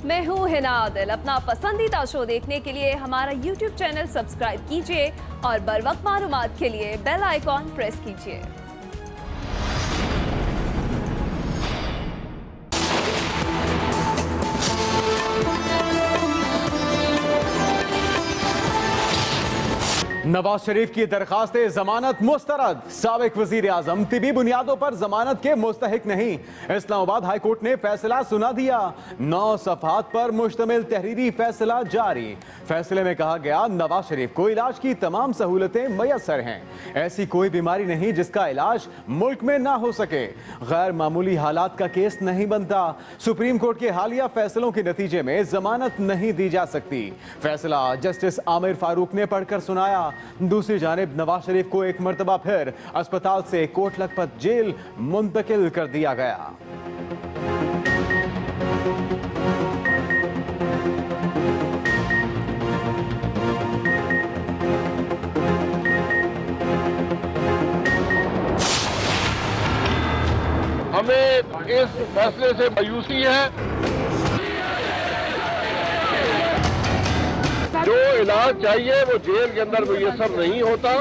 मैं हूँ हिना आदिल। अपना पसंदीदा शो देखने के लिए हमारा YouTube चैनल सब्सक्राइब कीजिए और बर वक्त मालूमात के लिए बेल आइकॉन प्रेस कीजिए। नवाज शरीफ की दरखास्त जमानत मुस्तरद। साबिक वजीर आजम तिबी बुनियादों पर जमानत के मुस्तहिक नहीं। इस्लामाबाद हाई कोर्ट ने फैसला सुना दिया। 9 सफहात पर मुश्तमिल तहरीरी फैसला जारी। फैसले में कहा गया, नवाज शरीफ को इलाज की तमाम सहूलतें मयसर हैं। ऐसी कोई बीमारी नहीं जिसका इलाज मुल्क में ना हो सके। गैर मामूली हालात का केस नहीं बनता। सुप्रीम कोर्ट के हालिया फैसलों के नतीजे में जमानत नहीं दी जा सकती। फैसला जस्टिस आमिर फारूक ने पढ़कर सुनाया। दूसरी जानिब नवाज शरीफ को एक मर्तबा फिर अस्पताल से कोट लखपत जेल मुंतकिल कर दिया गया। हमें इस फैसले से मायूसी है। जो इलाज चाहिए वो जेल के अंदर वो ये सब नहीं होता।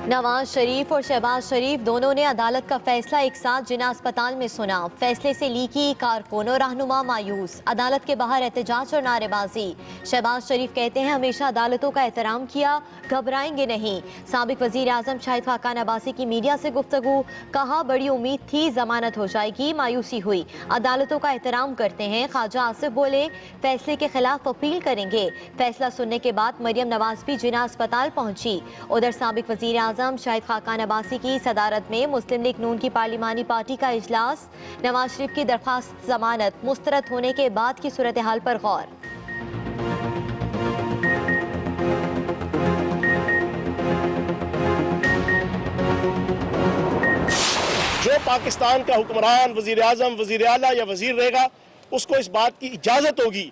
नवाज शरीफ और शहबाज शरीफ दोनों ने अदालत का फैसला एक साथ जिना अस्पताल में सुना। फैसले से लीकी कारकुन और रहनुमा मायूस। अदालत के बाहर एहतजाज और नारेबाजी। शहबाज शरीफ कहते हैं, हमेशा अदालतों का एहतराम किया, घबराएंगे नहीं। साबिक वजीर आजम शाहिद खाकान अब्बासी की मीडिया से गुफ्तगू। कहा, बड़ी उम्मीद थी जमानत हो जाएगी, मायूसी हुई। अदालतों का एहतराम करते हैं। ख्वाजा आसिफ बोले, फैसले के खिलाफ अपील करेंगे। फैसला सुनने के बाद मरियम नवाज भी जिना अस्पताल पहुंची। उधर साबिक वजीर आजम शाहिद खाकान अब्बासी की सदारत में मुस्लिम लीग नून की पार्लिमानी पार्टी का इजलास। नवाज शरीफ की दरखास्त जमानत मुस्तरद होने के बाद की सूरत हाल पर गौर। जो पाकिस्तान का हुक्मरान, वजीर आजम, वजीर आला या वजीर रहेगा, उसको इस बात की इजाजत होगी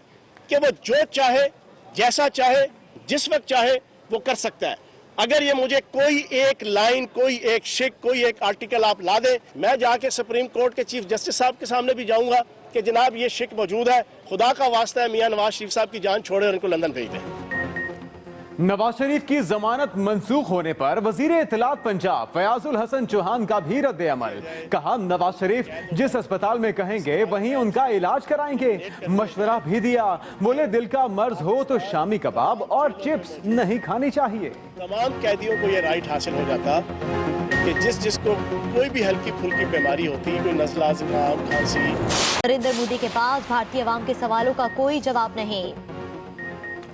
कि वो जो चाहे, जैसा चाहे, जिस वक्त चाहे वो कर सकता है। अगर ये मुझे कोई एक लाइन, कोई एक शिक, कोई एक आर्टिकल आप ला दे, मैं जाके सुप्रीम कोर्ट के चीफ जस्टिस साहब के सामने भी जाऊंगा कि जनाब ये शिक मौजूद है, खुदा का वास्ता है मियां नवाज शरीफ साहब की जान छोड़े और इनको लंदन भेज दें। नवाज शरीफ की जमानत मंसूख होने पर वजीर इत्तलात पंजाब फयाजुल हसन चौहान का भी रद्द अमल। कहा, नवाज शरीफ जिस अस्पताल में कहेंगे वहीं उनका इलाज कराएंगे। मशवरा भी दिया। बोले, दिल का मर्ज हो तो शामी कबाब और चिप्स नहीं खानी चाहिए। तमाम कैदियों को ये राइट हासिल हो जाता कि जिसको कोई भी हल्की फुल्की बीमारी होती, कोई नज़ला, जुकाम, खांसी। नरेंद्र मोदी के पास भारतीय अवाम के सवालों का कोई जवाब नहीं।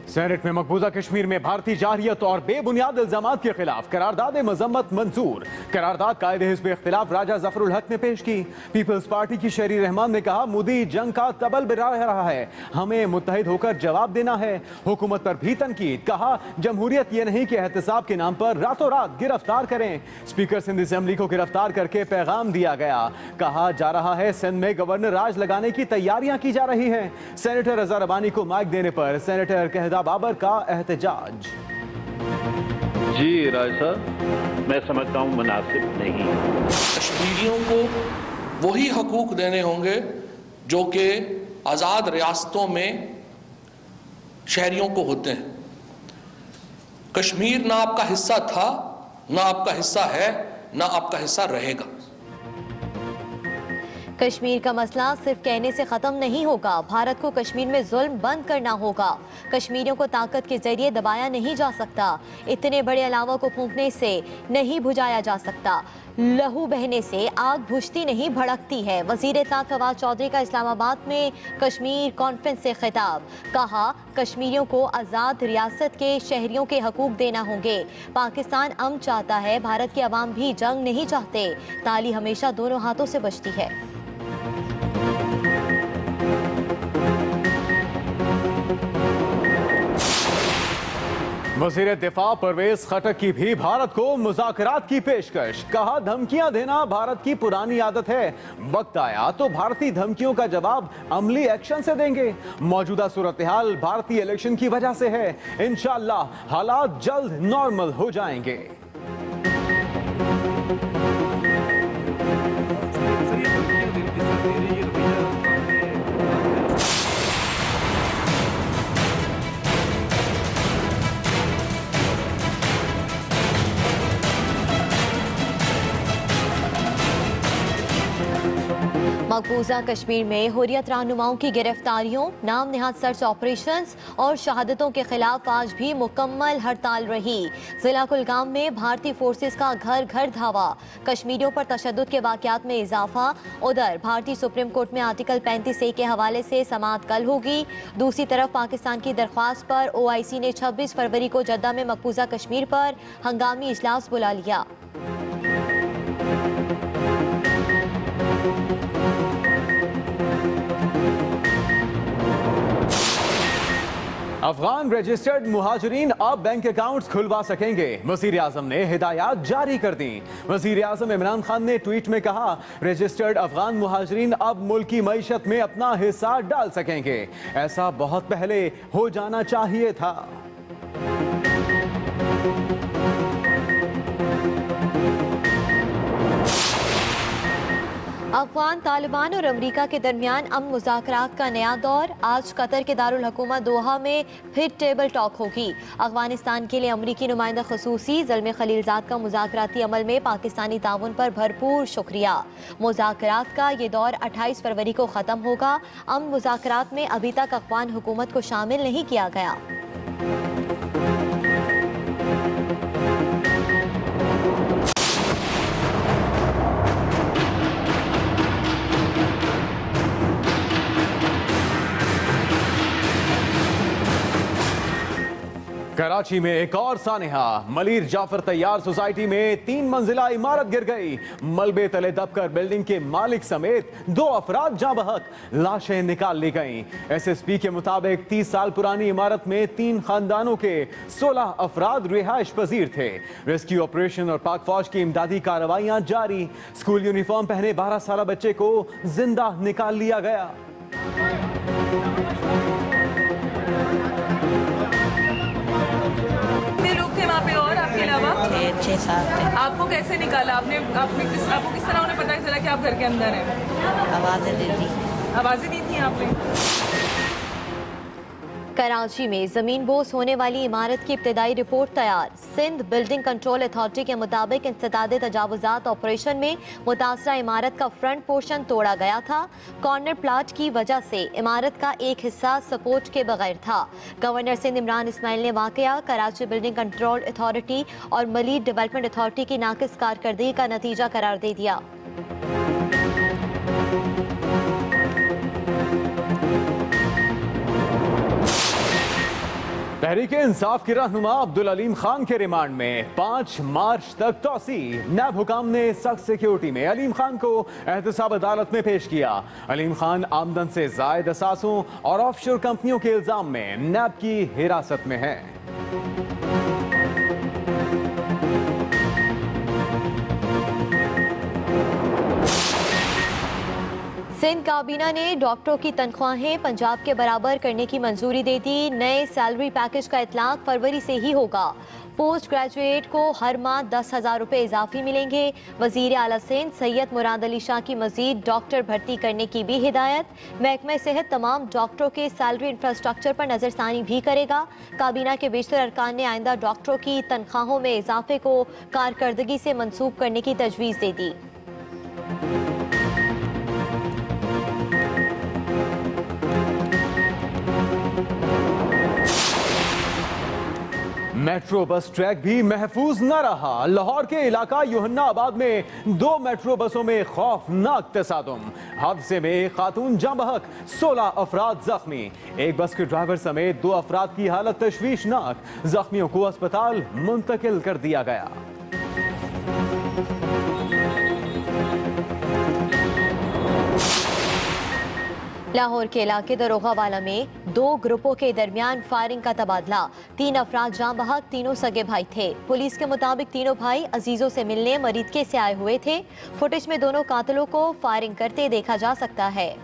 सेनेट में मकबूजा कश्मीर में भारतीय जारहियत और बेबुनियाद इल्जामात के खिलाफ करारदाद मजम्मत मंजूर। करारदाद कायद हिज़्ब इख्तिलाफ राजा जफरुल हक ने पेश की। पीपल्स पार्टी की शहरी रहमान ने कहा, मोदी जंग का तबल बिरा रहा है, हमें मुत्तहिद होकर जवाब देना है। हुकूमत पर भी तनकीद। कहा, जमहूरियत ये नहीं कि एहतसाब के नाम पर रातों रात गिरफ्तार करें। स्पीकर सिंध असेंबली को गिरफ्तार करके पैगाम दिया गया। कहा जा रहा है, सिंध में गवर्नर राज लगाने की तैयारियां की जा रही हैं। सेनेटर रजा रबानी को माइक देने पर सेनेटर कहदा बाबर का एहतजाज। जी राय साहब, मैं समझता हूँ मुनासिब नहीं। कश्मीरियों को वही हकूक देने होंगे जो कि आज़ाद रियासतों में शहरियों को होते हैं। कश्मीर ना आपका हिस्सा था, ना आपका हिस्सा है, ना आपका हिस्सा रहेगा। कश्मीर का मसला सिर्फ कहने से खत्म नहीं होगा। भारत को कश्मीर में जुल्म बंद करना होगा। कश्मीरियों को ताकत के जरिए दबाया नहीं जा सकता। इतने बड़े अलावा को फूंकने से नहीं बुझाया जा सकता। लहू बहने से आग बुझती नहीं, भड़कती है। वजीर इत्तलात फवाद चौधरी का इस्लामाबाद में कश्मीर कॉन्फ्रेंस से खिताब। कहा, कश्मीरियों को आज़ाद रियासत के शहरियों के हकूक देना होंगे। पाकिस्तान अमन चाहता है, भारत के अवाम भी जंग नहीं चाहते। ताली हमेशा दोनों हाथों से बजती है। वज़ीर दिफा परवेज खटक की भी भारत को मुज़ाकरात की पेशकश। कहा, धमकियां देना भारत की पुरानी आदत है, वक्त आया तो भारतीय धमकियों का जवाब अमली एक्शन से देंगे। मौजूदा सूरत हाल भारतीय इलेक्शन की वजह से है, इंशाअल्लाह हालात जल्द नॉर्मल हो जाएंगे। मकबूजा कश्मीर में हुर्रियत रहनुमाओं की गिरफ्तारियों, नाम निहाद सर्च ऑपरेशंस और शहादतों के खिलाफ आज भी मुकम्मल हड़ताल रही। जिला कुलगाम में भारतीय फोर्सेस का घर घर धावा, कश्मीरियों पर तशद्दुद के वाकयात में इजाफा। उधर भारतीय सुप्रीम कोर्ट में आर्टिकल 35A के हवाले से समाअत कल होगी। दूसरी तरफ पाकिस्तान की दरख्वास्त पर OIC ने 26 फरवरी को जद्दा में मकबूजा कश्मीर पर हंगामी इजलास बुला लिया। अफगान रजिस्टर्ड मुहाजिरीन अब बैंक अकाउंट्स खुलवा सकेंगे। वजीर आजम ने हिदायत जारी कर दी। वजीर आजम इमरान खान ने ट्वीट में कहा, रजिस्टर्ड अफगान मुहाजिरीन अब मुल्क की मईशत में अपना हिस्सा डाल सकेंगे। ऐसा बहुत पहले हो जाना चाहिए था। अफगान तालिबान और अमरीका के दरमियान अमन मुज़ाकरात का नया दौर। आज कतर के दारुल हुकूमत दोहा में फिर टेबल टॉक होगी। अफगानिस्तान के लिए अमरीकी नुमाइंदा खसूसी ज़ल्मे खलीलजाद का मुज़ाकराती अमल में पाकिस्तानी ताउन पर भरपूर शुक्रिया। मुज़ाकरात का ये दौर 28 फरवरी को ख़त्म होगा। अमन मुज़ाकरात में अभी तक अफगान हुकूमत को शामिल नहीं किया गया। कराची में एक और सानेहा, मलिर जाफर तैयार सोसाइटी में 3 मंजिला इमारत गिर गई। मलबे तले दबकर बिल्डिंग के मालिक समेत 2 अफराद जाँ बहक, लाशें निकाल ली गईं। SSP के मुताबिक 30 साल पुरानी इमारत में 3 खानदानों के 16 अफराद रिहाइश पजीर थे। रेस्क्यू ऑपरेशन और पाक फौज की इमदादी कार्रवाइयां जारी। स्कूल यूनिफॉर्म पहने 12 साल बच्चे को जिंदा निकाल लिया गया। और आपके अलावा 6-7 थे। आपको कैसे निकाला? आपको किस तरह उन्हें पता चला कि आप घर के अंदर हैं? आवाज़ें दी थी। आवाज़ें दी थी आपने? कराची में जमीन बोस होने वाली इमारत की इब्तदाई रिपोर्ट तैयार। सिंध बिल्डिंग कंट्रोल अथॉरिटी के मुताबिक इंसदादे तजावुजात ऑपरेशन में मुतासरा इमारत का फ्रंट पोर्शन तोड़ा गया था। कॉर्नर प्लाट की वजह से इमारत का एक हिस्सा सपोर्ट के बगैर था। गवर्नर सिंध इमरान इस्माइल ने वाकया कराची बिल्डिंग कंट्रोल अथॉरिटी और मलीर डेवलपमेंट अथॉरिटी की नाकिस कारकर्दगी का नतीजा करार दे दिया। तहरीक इंसाफ के रहनुमा अब्दुल अलीम खान के रिमांड में 5 मार्च तक तौसी। नैब हुकाम ने सख्त सिक्योरिटी में अलीम खान को एहतसाब अदालत में पेश किया। अलीम खान आमदन से जायद असासों और ऑफशोर कंपनियों के इल्जाम में नैब की हिरासत में है। सिंध काबीना ने डॉक्टरों की तनख्वाहें पंजाब के बराबर करने की मंजूरी दे दी। नए सैलरी पैकेज का इतलाक फरवरी से ही होगा। पोस्ट ग्रेजुएट को हर माह 10,000 रुपये इजाफी मिलेंगे। वजीर आला सिंध सैयद मुराद अली शाह की मजीद डॉक्टर भर्ती करने की भी हिदायत। महकमा सेहत तमाम डॉक्टरों के सैलरी इंफ्रास्ट्रक्चर पर नजरसानी भी करेगा। काबीना के बेशतर अरकान ने आइंदा डॉक्टरों की तनख्वाहों में इजाफे को कारकर्दगी से मंसूब करने की तजवीज़ दे दी। मेट्रो बस ट्रैक भी महफूज न रहा। लाहौर के इलाका यूहन्नाबाद में 2 मेट्रो बसों में खौफनाक तसादुम। हादसे में एक खातून जाँ बहक, 16 अफराद जख्मी। एक बस के ड्राइवर समेत 2 अफराद की हालत तशवीशनाक। जख्मियों को अस्पताल मुंतकिल कर दिया गया। लाहौर के इलाके दरोगावाला में 2 ग्रुपों के दरमियान फायरिंग का तबादला। 3 अफराद जाँ बहक, तीनों सगे भाई थे। पुलिस के मुताबिक तीनों भाई अजीजों से मिलने मरीदके से आए हुए थे। फुटेज में दोनों कातिलों को फायरिंग करते देखा जा सकता है।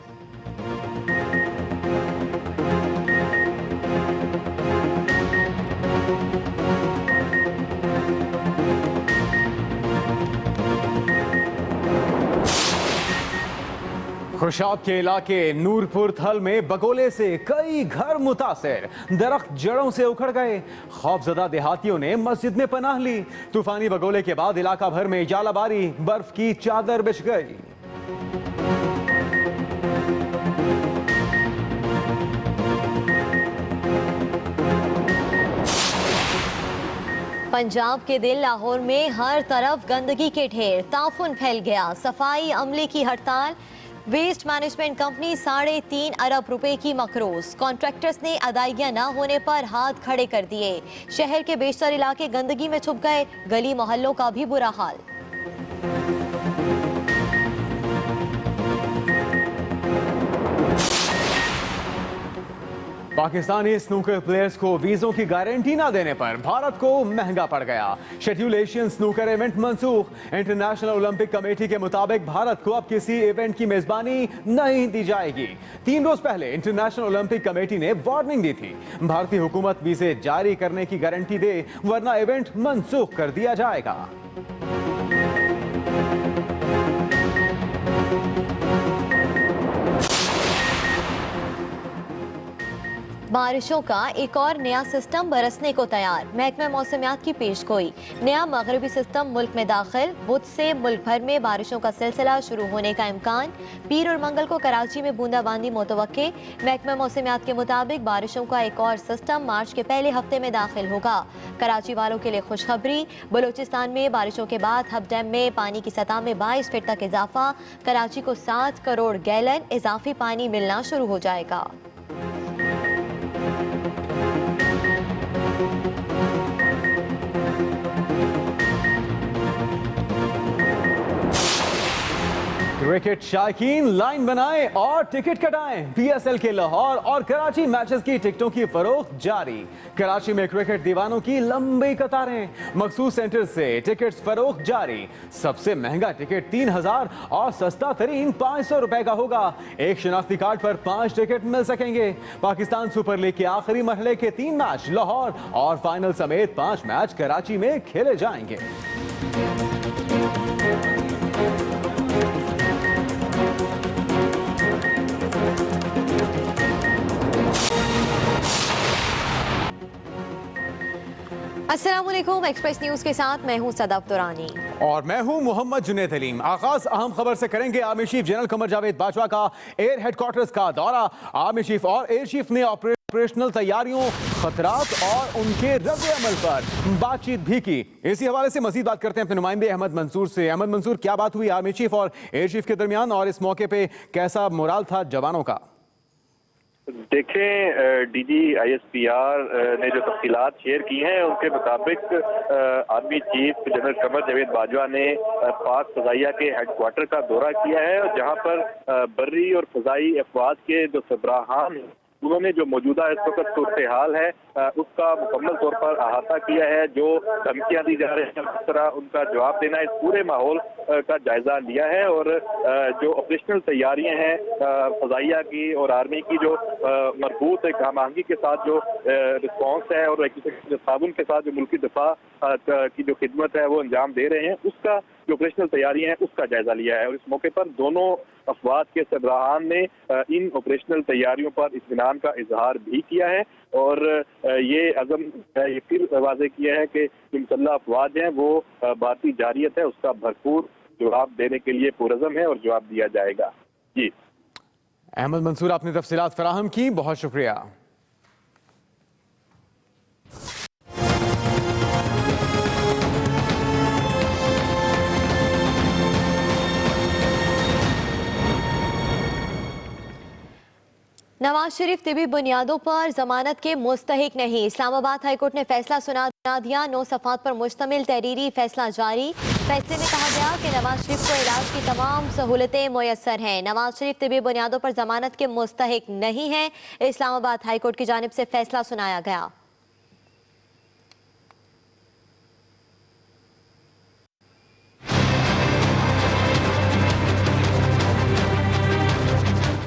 खुशाब के इलाके नूरपुर थल में बगोले से कई घर मुतासिर। दरख्त जड़ों से उखड़ गए। खौफजदा देहातियों ने मस्जिद में पनाह ली। तूफानी बगोले के बाद इलाका भर में जालाबारी, बर्फ की चादर बिछ गई। पंजाब के दिल लाहौर में हर तरफ गंदगी के ढेर, ताफुन फैल गया। सफाई अमले की हड़ताल, वेस्ट मैनेजमेंट कंपनी 3.5 अरब रुपए की मकरूज। कॉन्ट्रैक्टर्स ने अदायगियां न होने पर हाथ खड़े कर दिए। शहर के बेशतर इलाके गंदगी में छुप गए, गली मोहल्लों का भी बुरा हाल। पाकिस्तानी स्नूकर प्लेयर्स को वीजों की गारंटी ना देने पर भारत को महंगा पड़ गया। शेड्यूल एशियन स्नूकर इवेंट मंसूख। इंटरनेशनल ओलंपिक कमेटी के मुताबिक भारत को अब किसी इवेंट की मेजबानी नहीं दी जाएगी। 3 रोज पहले इंटरनेशनल ओलंपिक कमेटी ने वार्निंग दी थी, भारतीय हुकूमत वीजे जारी करने की गारंटी दे वरना इवेंट मंसूख कर दिया जाएगा। बारिशों का एक और नया सिस्टम बरसने को तैयार। महकमा मौसमियात की पेशगोई, नया मगरबी सिस्टम मुल्क में दाखिल। बुध से मुल्क भर में बारिशों का सिलसिला शुरू होने का इम्कान। पीर और मंगल को कराची में बूंदाबांदी मुतवक्के। महकमा मौसमियात के मुताबिक बारिशों का एक और सिस्टम मार्च के पहले हफ्ते में दाखिल होगा। कराची वालों के लिए खुशखबरी, बलूचिस्तान में बारिशों के बाद हब डैम में पानी की सतह में 22 फीट तक इजाफा। कराची को 7 करोड़ गैलन इजाफी पानी मिलना शुरू हो जाएगा। क्रिकेट शायकीन लाइन बनाएं और टिकट कटाएं। पीएसएल के लाहौर और कराची मैचेस की टिकटों की फरोख्त जारी। कराची में क्रिकेट दीवानों की लंबी कतारें, मखसूस सेंटर से टिकट्स फरोख्त जारी। सबसे महंगा टिकट 3000 और सस्ता तरीन 500 रुपए का होगा। एक शनाख्ती कार्ड पर 5 टिकट मिल सकेंगे। पाकिस्तान सुपर लीग के आखिरी मरहले के 3 मैच लाहौर और फाइनल समेत 5 मैच कराची में खेले जाएंगे। अस्सलामुअलैकुम, एक्सप्रेस न्यूज के साथ मैं हूं सदफ दुरानी और मैं हूं मोहम्मद जुनैद हलीम। आगाज अहम खबर से करेंगे। Army chief general Qamar Javed Bajwa का एयर हेडक्वार्टर्स का दौरा। आर्मी चीफ और एयर चीफ ने ऑपरेशनल तैयारियों, खतरात और उनके रद्द अमल पर बातचीत भी की। इसी हवाले से मजीद बात करते हैं अपने नुमाइंदे अहमद मंसूर से। अहमद मंसूर, क्या बात हुई आर्मी चीफ और एयर चीफ के दरमियान और इस मौके पे कैसा मोराल था जवानों का? देखें, डीजी ISPR ने जो तफसीलात शेयर की हैं उनके मुताबिक army chief general Qamar Javed Bajwa ने पाक फजाइया के हेडक्वार्टर का दौरा किया है और जहां पर बर्री और फजाई अफवाज के जो सरबराहान उन्होंने जो मौजूदा इस वक्त सूरत हाल है उसका मुकम्मल तौर पर अहाता किया है। जो धमकियां दी जा रही हैं किस तरह उनका जवाब देना, इस पूरे माहौल का जायजा लिया है। और जो ऑपरेशनल तैयारियां हैं फजाइया की और आर्मी की, जो मरबूत एक हमआहंगी के साथ जो रिस्पॉन्स है और एक ताबुन के साथ जो मुल्की दफा की जो खिदमत है वो अंजाम दे रहे हैं, उसका जो ऑपरेशनल तैयारियां हैं उसका जायजा लिया है। और इस मौके पर दोनों अफवाज के सरबराहान ने इन ऑपरेशनल तैयारियों पर इत्मीनान का इजहार भी किया है और ये अज़म ये फिर वाज़ेह किया है कि जो मुसल्लह अफवाज हैं वो भारतीय जारियत है, उसका भरपूर जवाब देने के लिए पुरज़म है और जवाब दिया जाएगा। जी अहमद मंसूर, आपने तफसीलात फराहम की, बहुत शुक्रिया। नवाज शरीफ तिबी बुनियादों पर जमानत के मुस्तहिक नहीं। इस्लामाबाद हाईकोर्ट ने फैसला सुना दिया। 9 सफ़ात पर मुश्तमिल तहरीरी फैसला जारी। फैसले में कहा गया कि नवाज शरीफ को इलाज की तमाम सहूलतें मुयस्सर हैं। नवाज शरीफ तिबी बुनियादों पर जमानत के मुस्तहिक नहीं है। इस्लामाबाद हाईकोर्ट की जानिब से फैसला सुनाया गया।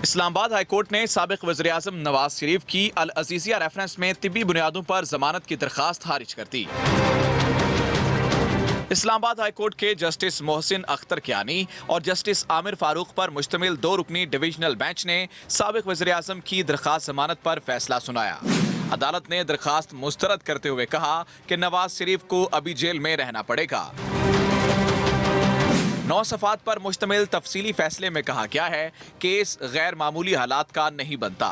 इस्लामाबाद हाईकोर्ट ने साबिक वज़ीर-ए-आज़म नवाज शरीफ की अल अजीज़िया रेफरेंस में तिब्बी बुनियादों पर जमानत की दरख्वास्त खारिज कर दी। इस्लामाबाद हाईकोर्ट के जस्टिस मोहसिन अख्तर कियानी और जस्टिस आमिर फारूक पर मुश्तमिल 2 रुकनी डिविजनल बेंच ने साबिक वज़ीर-ए-आज़म की दरख्वास्त जमानत पर फैसला सुनाया। अदालत ने दरख्वास्त मुस्तरद करते हुए कहा कि नवाज शरीफ को अभी जेल में रहना पड़ेगा। 9 सफ़ात पर मुश्तमिल तफसीली फैसले में कहा गया है केस गैर मामूली हालात का नहीं बनता।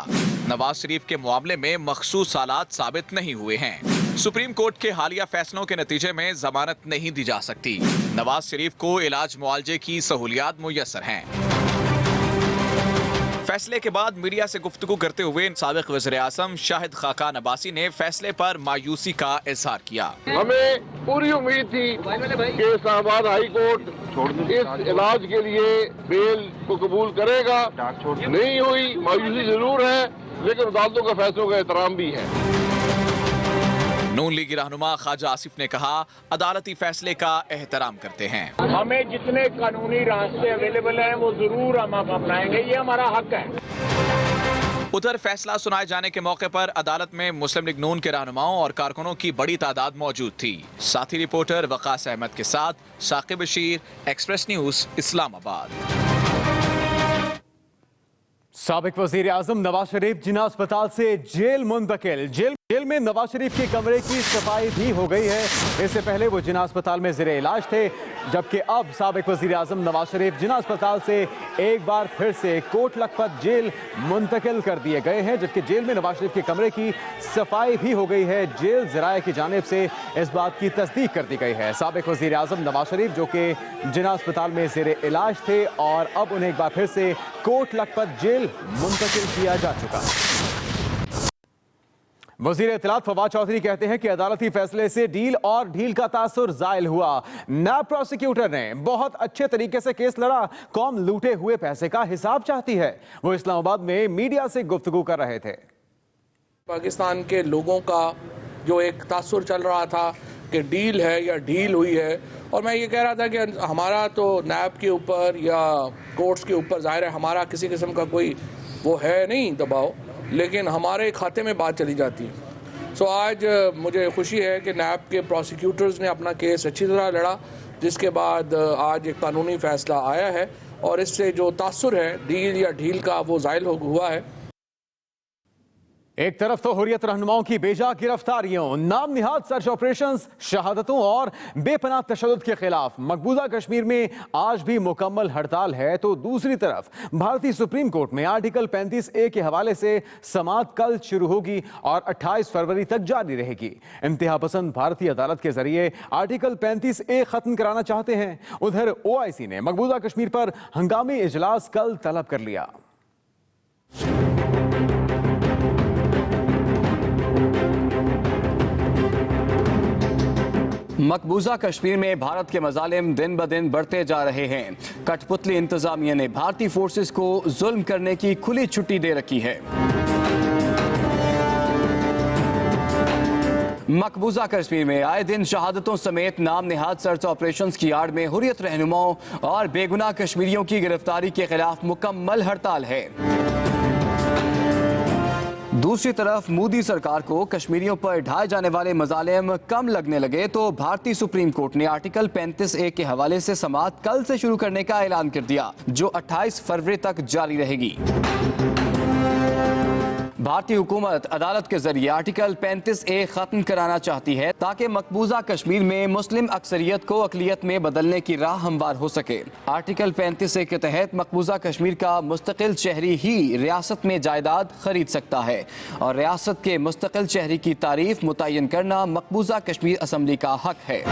नवाज शरीफ के मामले में मखसूस हालात साबित नहीं हुए हैं। सुप्रीम कोर्ट के हालिया फैसलों के नतीजे में जमानत नहीं दी जा सकती। नवाज शरीफ को इलाज मुआलजे की सहूलियात मुयस्सर हैं। फैसले के बाद मीडिया से गुफ्तगू करते हुए साबिक वज़ीर-ए-आज़म शाहिद खाकान अब्बासी ने फैसले पर मायूसी का इजहार किया। हमें पूरी उम्मीद थी कि इस्लामाबाद हाई कोर्ट इस इलाज के लिए बेल को कबूल करेगा, नहीं हुई। मायूसी जरूर है, लेकिन अदालतों का फैसलों का एहतराम भी है। नून लीगी रहनुमा ख्वाजा आसिफ ने कहा, अदालती फैसले का एहतराम करते हैं। हमें जितने कानूनी रास्ते अवेलेबल हैं वो जरूर हम अपनाएंगे, ये हमारा हक है। उधर फैसला सुनाए जाने के मौके पर अदालत में मुस्लिम लीग नून के रहनुमाओं और कारकुनों की बड़ी तादाद मौजूद थी। साथी रिपोर्टर वकास अहमद के साथ साकिब बशीर, एक्सप्रेस न्यूज, इस्लामाबाद। साबिक वजीर आजम नवाज शरीफ जिना अस्पताल से जेल मुंतकिल। जेल में नवाज शरीफ के कमरे की सफाई भी हो गई है। इससे पहले वो जिना अस्पताल में ज़ेरे इलाज थे, जबकि अब साबिक वजीर आजम नवाज शरीफ जिना अस्पताल से एक बार फिर से कोट लखपत जेल मुंतकिल कर दिए गए हैं, जबकि जेल में नवाज शरीफ के कमरे की सफाई भी हो गई है। जेल ज़राए की जानिब से इस बात की तस्दीक कर दी गई है। साबिक वजीर आजम नवाज शरीफ जो कि जिना अस्पताल में ज़ेरे इलाज थे और अब उन्हें एक बार फिर से कोट लखपत जेल मुंतकिल किया जा चुका। वजीर इत्तलात फवाद चौधरी कहते हैं कि अदालती फैसले से डील और ढील का तासुर जायल हुआ। नायब प्रोसिक्यूटर ने बहुत अच्छे तरीके से केस लड़ा, कौम लूटे हुए पैसे का हिसाब चाहती है। वो इस्लामाबाद में मीडिया से गुफ्तगू कर रहे थे। पाकिस्तान के लोगों का जो एक तासुर चल रहा था कि डील है या ढील हुई है, और मैं ये कह रहा था कि हमारा तो नायब के ऊपर या कोर्ट्स के ऊपर जाहिर है हमारा किसी किस्म का कोई वो है नहीं दबाव, लेकिन हमारे खाते में बात चली जाती है। सो आज मुझे खुशी है कि नायब के प्रोसिक्यूटर्स ने अपना केस अच्छी तरह लड़ा, जिसके बाद आज एक कानूनी फैसला आया है और इससे जो तासुर है डील या ढील का वो ज़ायल हुआ है। एक तरफ तो हुर्रियत रहनुमाओं की बेजा गिरफ्तारियों, नाम निहाद सर्च ऑपरेशंस, शहादतों और बेपनाह तशद्दुद के खिलाफ मकबूजा कश्मीर में आज भी मुकम्मल हड़ताल है, तो दूसरी तरफ भारतीय सुप्रीम कोर्ट में आर्टिकल 35A के हवाले से समाअत कल शुरू होगी और 28 फरवरी तक जारी रहेगी। इंतहा पसंद भारतीय अदालत के जरिए आर्टिकल 35A खत्म कराना चाहते हैं। उधर OIC ने मकबूजा कश्मीर पर हंगामी इजलास कल तलब कर लिया। मकबूजा कश्मीर में भारत के मजालिम दिन ब दिन बढ़ते जा रहे हैं। कठपुतली इंतजामिया ने भारतीय फोर्सेस को जुल्म करने की खुली छुट्टी दे रखी है। मकबूजा कश्मीर में आए दिन शहादतों समेत नाम निहाद सर्च ऑपरेशंस की आड़ में हुर्रियत रहनुमाओं और बेगुनाह कश्मीरियों की गिरफ्तारी के खिलाफ मुकम्मल हड़ताल है। दूसरी तरफ मोदी सरकार को कश्मीरियों पर ढाए जाने वाले मजालिम कम लगने लगे तो भारतीय सुप्रीम कोर्ट ने आर्टिकल 35A के हवाले से समाअत कल से शुरू करने का ऐलान कर दिया, जो 28 फरवरी तक जारी रहेगी। भारतीय हुकूमत अदालत के जरिए आर्टिकल 35A खत्म कराना चाहती है ताकि मकबूजा कश्मीर में मुस्लिम अक्सरियत को अकलियत में बदलने की राह हमवार हो सके। आर्टिकल 35A के तहत मकबूजा कश्मीर का मुस्तकिल शहरी ही रियासत में जायदाद खरीद सकता है और रियासत के मुस्तकिल शहरी की तारीफ मुतय्यन करना मकबूजा कश्मीर असम्बली का हक है।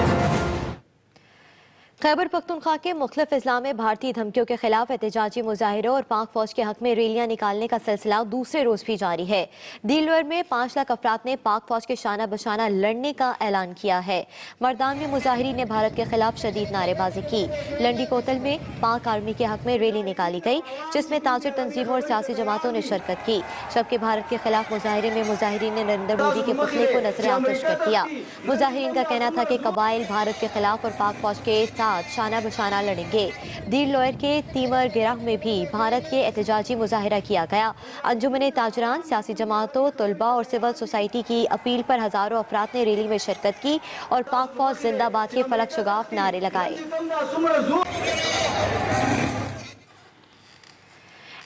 खैबर पख्तूनख्वा के मुख्तलिफ अजला में भारतीय धमकियों के खिलाफ एहतजाजी मुजाहिरों और पाक फौज के हक में रैलियां निकालने का सिलसिला दूसरे रोज भी जारी है। दिलवर में 5 लाख अफराद ने पाक फौज के शाना बशाना लड़ने का ऐलान किया है। मर्दान में मुजाहिरीन ने भारत के खिलाफ शदीद नारेबाजी की। लंडी कोतल में पाक आर्मी के हक में रैली निकाली गई, जिसमें ताजिर तंजीमों और सियासी जमातों ने शिरकत की, जबकि भारत के खिलाफ मुजाहिरे में मुजाहिरीन ने नरेंद्र मोदी के पुतले को नजर आतिश कर दिया। मुजाहिरीन का कहना था कि कबाइल भारत के खिलाफ और पाक फौज के शाना बशाना लड़ेंगे। दीर लोयर के तीमर गिराह में भी भारत के एहतजाजी मुजाहिरा किया गया। अंजुमन ताजरान, सियासी जमातों, तलबा और सिविल सोसाइटी की अपील पर हजारों अफराद ने रैली में शिरकत की और पाक फौज जिंदाबाद के फलक शुगाफ नारे लगाए।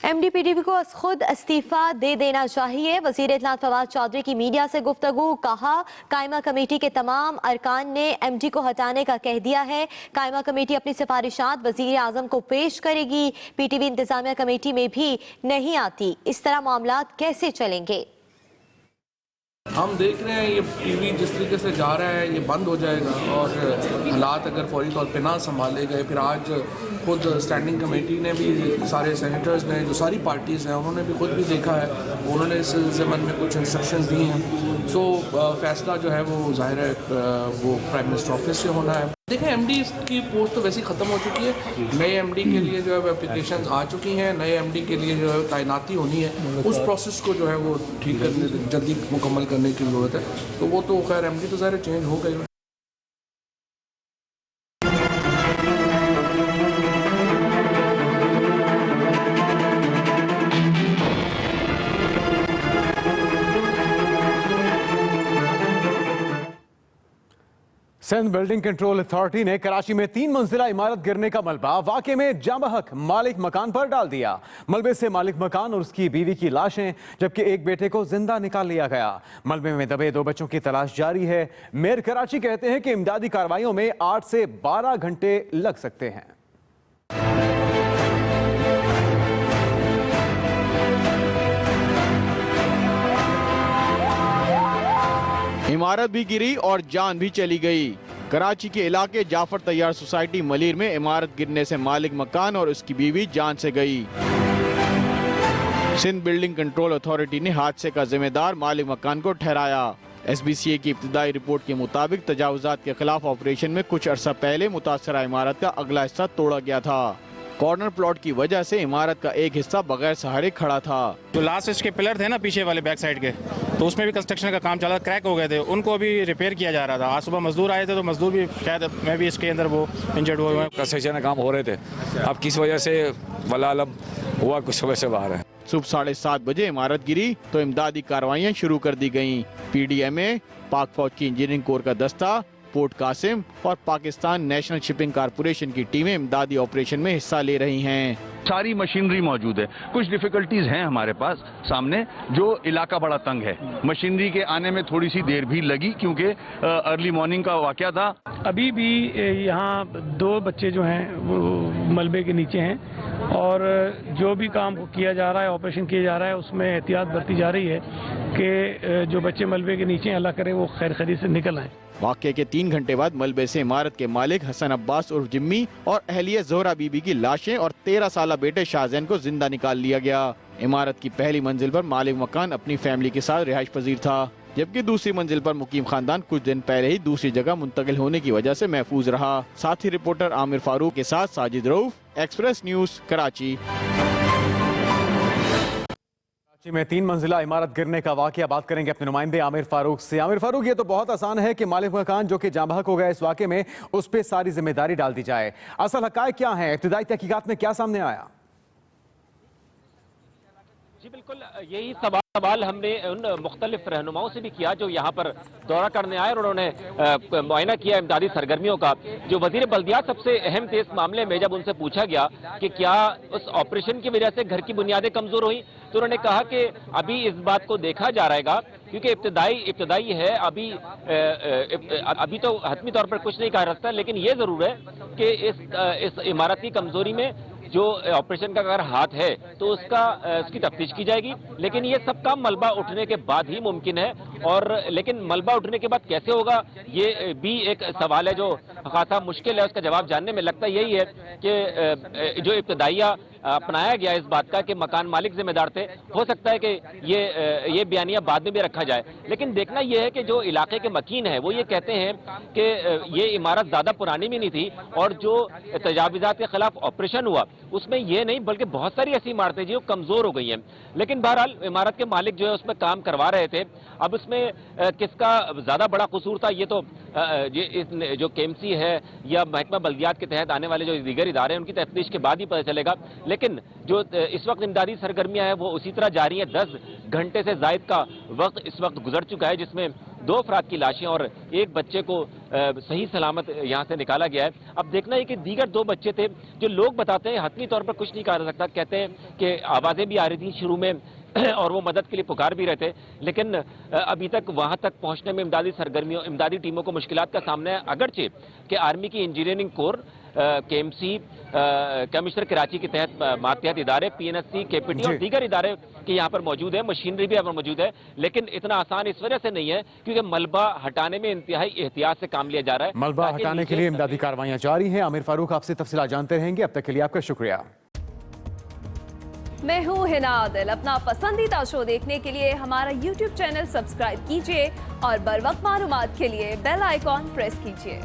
MDPDV को खुद इस्तीफा दे देना चाहिए। वज़ीर इत्तलात फवाद चौधरी की मीडिया से गुफ्तगू, कहा कायमा कमेटी के तमाम अरकान ने MD को हटाने का कह दिया है। कायमा कमेटी अपनी सिफारिशात वज़ीर आज़म को पेश करेगी। PTV इंतजामिया कमेटी में भी नहीं आती। इस तरह मामलात कैसे चलेंगे? हम देख रहे हैं ये टीवी जिस तरीके से जा रहा है ये बंद हो जाएगा और हालात अगर फौरी तौर पे ना संभाले गए, फिर आज खुद स्टैंडिंग कमेटी ने भी, सारे सेनेटर्स ने, जो सारी पार्टीज़ हैं उन्होंने भी खुद भी देखा है, उन्होंने इस ज़मन में कुछ इंस्ट्रक्शंस दी हैं। सो फैसला जो है वो ज़ाहिर है वो प्राइम मिनिस्टर ऑफिस से होना है। देखें एमडी की पोस्ट तो वैसे ही ख़त्म हो चुकी है, नए एमडी के लिए जो है एप्लीकेशन आ चुकी हैं, नए एमडी के लिए जो है तैनाती होनी है, उस प्रोसेस को जो है वो ठीक करने, जल्दी मुकम्मल करने की ज़रूरत है। तो वो तो खैर एमडी तो ज़ाहिर चेंज हो गई। सिंध बिल्डिंग कंट्रोल अथॉरिटी ने कराची में 3 मंजिला इमारत गिरने का मलबा वाकई में जामहक मालिक मकान पर डाल दिया। मलबे से मालिक मकान और उसकी बीवी की लाशें जबकि एक बेटे को जिंदा निकाल लिया गया। मलबे में दबे 2 बच्चों की तलाश जारी है। मेयर कराची कहते हैं कि इमदादी कार्रवाइयों में 8 से 12 घंटे लग सकते हैं। इमारत भी गिरी और जान भी चली गई। कराची के इलाके जाफर तैयार सोसाइटी मलीर में इमारत गिरने से मालिक मकान और उसकी बीवी जान से गई। सिंध बिल्डिंग कंट्रोल अथॉरिटी ने हादसे का जिम्मेदार मालिक मकान को ठहराया। SBCA की इब्तिदाई रिपोर्ट के मुताबिक तजावुजात के खिलाफ ऑपरेशन में कुछ अरसा पहले मुतासरा इमारत का अगला हिस्सा तोड़ा गया था। कॉर्नर प्लॉट की वजह से इमारत का एक हिस्सा बगैर सहारे खड़ा था। जो लास्ट इसके पिलर थे ना पीछे वाले बैक साइड के, तो उसमें भी कंस्ट्रक्शन का काम चला, क्रैक हो गए थे, उनको अभी रिपेयर किया जा रहा था। आज सुबह मजदूर आए थे तो मजदूर भी शायद मैं भी इसके अंदर वो इंजर्ड हुए हैं। कंस्ट्रक्शन का काम हो रहे थे, अब किस वजह से वल्लाह आलम हुआ, कुछ समय से बाहर है। सुबह 7:30 बजे इमारत गिरी तो इमदादी कार्रवाइयाँ शुरू कर दी गयी। PDMA, पाक फौज की इंजीनियरिंग कोर का दस्ता, पोर्ट कासिम और पाकिस्तान नेशनल शिपिंग कारपोरेशन की टीमें इमदादी ऑपरेशन में हिस्सा ले रही हैं। सारी मशीनरी मौजूद है। कुछ डिफिकल्टीज हैं हमारे पास सामने, जो इलाका बड़ा तंग है। मशीनरी के आने में थोड़ी सी देर भी लगी क्योंकि अर्ली मॉर्निंग का वाकया था। अभी भी यहाँ 2 बच्चे जो हैं वो मलबे के नीचे हैं और जो भी काम किया जा रहा है, ऑपरेशन किया जा रहा है, उसमें एहतियात बरती जा रही है कि जो बच्चे मलबे के नीचे हैं अल्लाह करे वो खैर खैरी से निकल आए। वाक़े के 3 घंटे बाद मलबे से इमारत के मालिक हसन अब्बास उर्फ जिम्मी और अहलिया जोहरा बीबी की लाशें और 13 साला बेटे शाहजैन को जिंदा निकाल लिया गया। इमारत की पहली मंजिल पर मालिक मकान अपनी फैमिली के साथ रिहाइश पजीर था, जबकि दूसरी मंजिल पर मुकीम खानदान कुछ दिन पहले ही दूसरी जगह मुंतकिल होने की वजह से महफूज रहा। साथी रिपोर्टर आमिर फारूक के साथ साजिद रऊफ, एक्सप्रेस न्यूज, कराची। में 3 मंजिला इमारत गिरने का वाकया बात करेंगे अपने नुमाइंदे आमिर फारूक से। आमिर फारूक, ये तो बहुत आसान है कि मालिक मकान जो कि जामहक हो गया इस वाकये में, उस पर सारी जिम्मेदारी डाल दी जाए। असल हक़ाइक़ क्या है? इब्तिदाई तहकीकात में क्या सामने आया? जी बिल्कुल, यही सवाल हमने उन मुख्तलिफ रहनुमाओं से भी किया जो यहाँ पर दौरा करने आए और उन्होंने मुआयना किया इमदादी सरगर्मियों का। जो वजीर बल्दियात सबसे अहम थे इस मामले में, जब उनसे पूछा गया कि क्या उस ऑपरेशन की वजह से घर की बुनियादें कमजोर हुई, तो उन्होंने कहा कि अभी इस बात को देखा जा रहेगा क्योंकि इब्तिदाई है, अभी तो हतमी तौर पर कुछ नहीं कहा जा सकता, लेकिन ये जरूर है कि इस इमारत की कमजोरी में जो ऑपरेशन का अगर हाथ है तो उसकी तफ्तीश की जाएगी। लेकिन ये सब काम मलबा उठने के बाद ही मुमकिन है, और लेकिन मलबा उठने के बाद कैसे होगा ये भी एक सवाल है जो खासा मुश्किल है। उसका जवाब जानने में लगता यही है कि जो इब्तिदाइया अपनाया गया इस बात का कि मकान मालिक जिम्मेदार थे, हो सकता है कि ये बयानिया बाद में भी रखा जाए। लेकिन देखना यह है कि जो इलाके के मकीन है वो ये कहते हैं कि ये इमारत ज्यादा पुरानी भी नहीं थी और जो तजावीज़ात के खिलाफ ऑपरेशन हुआ उसमें ये नहीं बल्कि बहुत सारी ऐसी इमारतें जो कमजोर हो गई हैं। लेकिन बहरहाल इमारत के मालिक जो है उसमें काम करवा रहे थे। अब उसमें किसका ज्यादा बड़ा कसूर था ये तो जो KMC है या महकमा बल्दियात के तहत आने वाले जो दीगर इदारे हैं उनकी तफ्तीश के बाद ही पता चलेगा। लेकिन जो इस वक्त इमदादी सरगर्मियां हैं वो उसी तरह जारी हैं। 10 घंटे से जायद का वक्त इस वक्त गुजर चुका है, जिसमें 2 अफराद की लाशें और 1 बच्चे को सही सलामत यहाँ से निकाला गया है। अब देखना है कि दीगर 2 बच्चे थे जो लोग बताते हैं हतमी तौर पर कुछ नहीं कहा जा सकता। कहते हैं कि आवाजें भी आ रही थी शुरू में और वो मदद के लिए पुकार भी रहे थे, लेकिन अभी तक वहां तक पहुंचने में इमदादी टीमों को मुश्किलात का सामना है। अगरचे कि आर्मी की engineering core KMC, commissioner Karachi के तहत मातहत इदारे, PNSC, KPT और दीगर इदारे के यहाँ पर मौजूद है। मशीनरी भी यहाँ पर मौजूद है, लेकिन इतना आसान इस वजह से नहीं है क्योंकि मलबा हटाने में इंतहाई एहतियात से काम लिया जा रहा है। मलबा हटाने के लिए इमदादी कार्रवाइयां जारी हैं। आमिर फारूक आपसे तफसीलात जानते रहेंगे। अब तक के लिए आपका शुक्रिया। मैं हूँ हिना आदिल। अपना पसंदीदा शो देखने के लिए हमारा YouTube चैनल सब्सक्राइब कीजिए और बर वक्त मालूमात के लिए बेल आइकॉन प्रेस कीजिए।